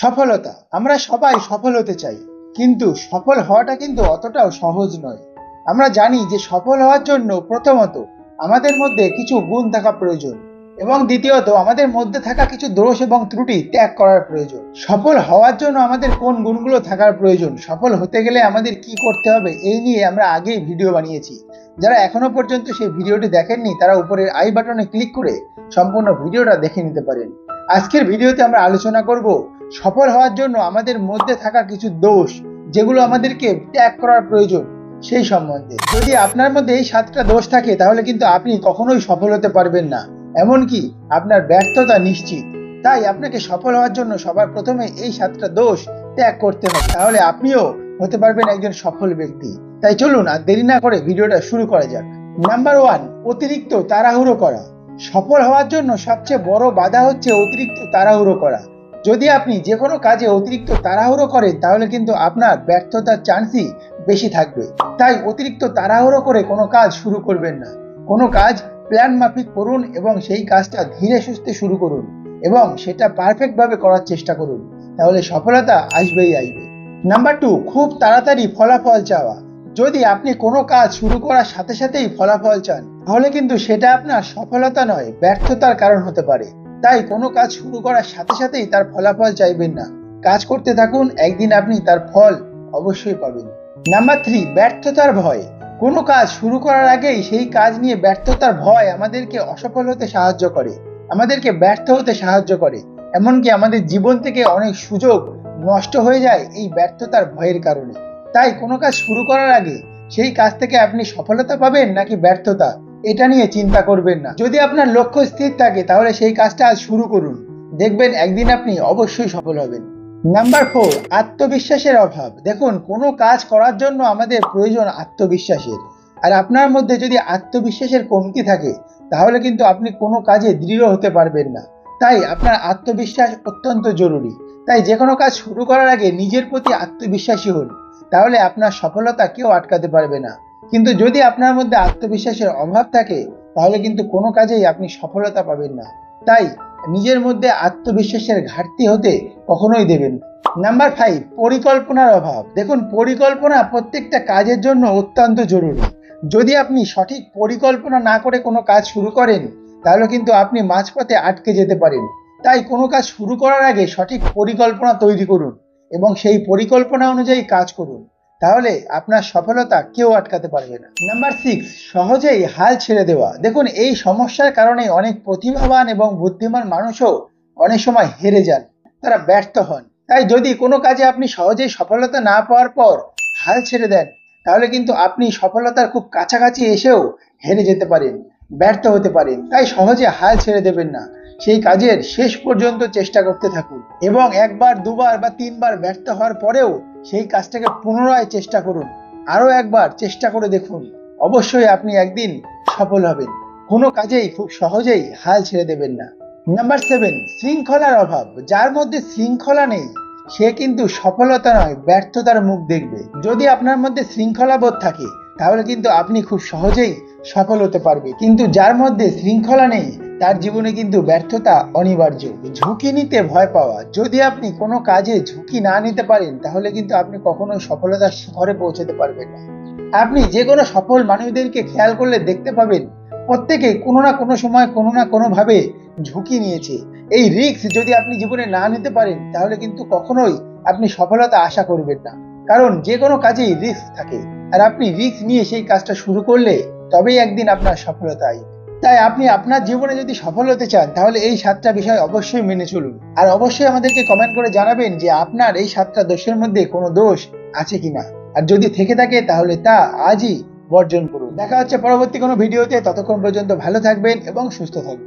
সফলতা, আমরা সবাই সফল হতে চাই, কিন্তু সফল হওয়াটা কিন্তু অতটাও সহজ নয়। আমরা জানি যে সফল হওয়ার জন্য প্রথমত আমাদের মধ্যে কিছু গুণ থাকা প্রয়োজন, এবং দ্বিতীয়ত আমাদের মধ্যে থাকা কিছু দোষ এবং ত্রুটি ত্যাগ করার প্রয়োজন। সফল হওয়ার জন্য আমাদের কোন গুণগুলো থাকার প্রয়োজন, সফল হতে গেলে আমাদের কি করতে হবে, এই নিয়ে আমরা আগেই ভিডিও বানিয়েছি। যারা এখনো পর্যন্ত সেই ভিডিওটি দেখেননি তারা উপরের আই বাটনে ক্লিক করে সম্পূর্ণ ভিডিওটা দেখে নিতে পারেন। আজকের ভিডিওতে আমরা আলোচনা করব সফল হওয়ার জন্য আমাদের মধ্যে থাকা কিছু দোষ, যেগুলো আমাদেরকে ত্যাগ করার প্রয়োজন, সেই সম্বন্ধে। যদি আপনার মধ্যে এই 7টা দোষ থাকে তাহলে কিন্তু আপনি কখনোই সফল হতে পারবেন না, এমনকি আপনার ব্যর্থতা নিশ্চিত। তাই আপনাকে সফল হওয়ার জন্য সবার প্রথমে এই 7টা দোষ ত্যাগ করতে হবে, তাহলে আপনিও হতে পারবেন একজন সফল ব্যক্তি। তাই চলুন আর দেরি না করে ভিডিওটা শুরু করা যাক। নাম্বার 1, অতিরিক্ত তাড়াহুড়ো করা। সফল হওয়ার জন্য সবচেয়ে বড় বাধা হচ্ছে অতিরিক্ত তাড়াহুড়ো করা। যদি আপনি যে কোনো কাজে অতিরিক্ত তাড়াহুড়ো করেন তাহলে কিন্তু আপনার ব্যর্থতার চান্সই বেশি থাকবে। তাই অতিরিক্ত তাড়াহুড়ো করে কোনো কাজ শুরু করবেন না। কোনো কাজ প্ল্যান মাফিক করুন এবং সেই কাজটা ধীরে সুস্থে শুরু করুন এবং সেটা পারফেক্টভাবে করার চেষ্টা করুন, তাহলে সফলতা আসবেই আসবে। নাম্বার 2, খুব তাড়াতাড়ি ফলাফল চাওয়া। যদি আপনি কোনো কাজ শুরু করার সাথে সাথেই ফলাফল চান তাহলে কিন্তু সেটা আপনার সফলতা নয়, ব্যর্থতার কারণ হতে পারে। তাই কোনো কাজ শুরু করার সাথে সাথেই তার ফলাফল চাইবেন না। কাজ করতে থাকুন, একদিন আপনি তার ফল অবশ্যই পাবেন। নাম্বার 3, ব্যর্থতার ভয়। কোনো কাজ শুরু করার আগেই সেই কাজ নিয়ে ব্যর্থতার ভয় আমাদেরকে অসফল হতে সাহায্য করে, আমাদেরকে ব্যর্থ হতে সাহায্য করে, এমনকি আমাদের জীবন থেকে অনেক সুযোগ নষ্ট হয়ে যায় এই ব্যর্থতার ভয়ের কারণে। তাই কোনো কাজ শুরু করার আগে সেই কাজ থেকে আপনি সফলতা পাবেন নাকি ব্যর্থতা, এটা নিয়ে চিন্তা করবেন না। যদি আপনার লক্ষ্য স্থির থাকে তাহলে সেই কাজটা আজ শুরু করুন, দেখবেন একদিন আপনি অবশ্যই সফল হবেন। নাম্বার 4, আত্মবিশ্বাসের অভাব। দেখুন, কোনো কাজ করার জন্য আমাদের প্রয়োজন আত্মবিশ্বাসের, আর আপনার মধ্যে যদি আত্মবিশ্বাসের কমতি থাকে তাহলে কিন্তু আপনি কোনো কাজে দৃঢ় হতে পারবেন না। তাই আপনার আত্মবিশ্বাস অত্যন্ত জরুরি। তাই যে কোনো কাজ শুরু করার আগে নিজের প্রতি আত্মবিশ্বাসী হন, তাহলে আপনার সফলতা কেউ আটকাতে পারবে না। কিন্তু যদি আপনার মধ্যে আত্মবিশ্বাসের অভাব থাকে তাহলে কিন্তু কোনো কাজেই আপনি সফলতা পাবেন না। তাই নিজের মধ্যে আত্মবিশ্বাসের ঘাটতি হতে কখনোই দেবেন না। নাম্বার 5, পরিকল্পনার অভাব। দেখুন, পরিকল্পনা প্রত্যেকটা কাজের জন্য অত্যন্ত জরুরি। যদি আপনি সঠিক পরিকল্পনা না করে কোনো কাজ শুরু করেন তাহলে কিন্তু আপনি মাঝপথে আটকে যেতে পারেন। তাই কোনো কাজ শুরু করার আগে সঠিক পরিকল্পনা তৈরি করুন এবং সেই পরিকল্পনা অনুযায়ী কাজ করুন, তাহলে আপনার সফলতা কেউ আটকাতে পারবে না। নাম্বার 6, সহজেই হাল ছেড়ে দেওয়া। দেখুন, এই সমস্যার কারণে অনেক প্রতিভাবান এবং বুদ্ধিমান মানুষও অনেক সময় হেরে যান, তারা ব্যর্থ হন। তাই যদি কোনো কাজে আপনি সহজেই সফলতা না পাওয়ার পর হাল ছেড়ে দেন তাহলে কিন্তু আপনি সফলতার খুব কাছাকাছি এসেও হেরে যেতে পারেন, ব্যর্থ হতে পারেন। তাই সহজে হাল ছেড়ে দেবেন না, সেই কাজের শেষ পর্যন্ত চেষ্টা করতে থাকুন এবং একবার, দুবার বা 3বার ব্যর্থ হওয়ার পরেও সেই কাজটাকে পুনরায় চেষ্টা করুন, আরো একবার চেষ্টা করে দেখুন, অবশ্যই আপনি একদিন সফল হবেন। কোনো কাজেই খুব সহজেই হাল ছেড়ে দেবেন না। নাম্বার 7, শৃঙ্খলার অভাব। যার মধ্যে শৃঙ্খলা নেই সে কিন্তু সফলতা নয়, ব্যর্থতার মুখ দেখবে। যদি আপনার মধ্যে শৃঙ্খলাবোধ থাকে তাহলে কিন্তু আপনি খুব সহজেই সফল হতে পারবে, কিন্তু যার মধ্যে শৃঙ্খলা নেই তার জীবনে কিন্তু ব্যর্থতা অনিবার্য। ঝুঁকি নিতে ভয় পাওয়া। যদি আপনি কোনো কাজে ঝুঁকি না নিতে পারেন তাহলে কিন্তু আপনি কখনোই সফলতার শিখরে পৌঁছাতে পারবেন না। আপনি যে কোনো সফল মানুষদেরকে খেয়াল করলে দেখতে পাবেন প্রত্যেকেই কোনো না কোনো সময় কোনো না কোনো ভাবে ঝুঁকি নিয়েছে। এই রিস্ক যদি আপনি জীবনে না নিতে পারেন তাহলে কিন্তু কখনোই আপনি সফলতা আশা করবেন না, কারণ যে কোনো কাজেই রিস্ক থাকে, আর আপনি রিস্ক নিয়ে সেই কাজটা শুরু করলে তবেই একদিন আপনার সফলতা আসবে। তাই আপনি আপনার জীবনে যদি সফল হতে চান তাহলে এই 7টা বিষয় অবশ্যই মেনে চলুন, আর অবশ্যই আমাদেরকে কমেন্ট করে জানাবেন যে আপনার এই 7টা দোষের মধ্যে কোনো দোষ আছে কিনা, আর যদি থেকে থাকে তাহলে তা আজই বর্জন করুন। দেখা হচ্ছে পরবর্তী কোনো ভিডিওতে, ততক্ষণ পর্যন্ত ভালো থাকবেন এবং সুস্থ থাকবেন।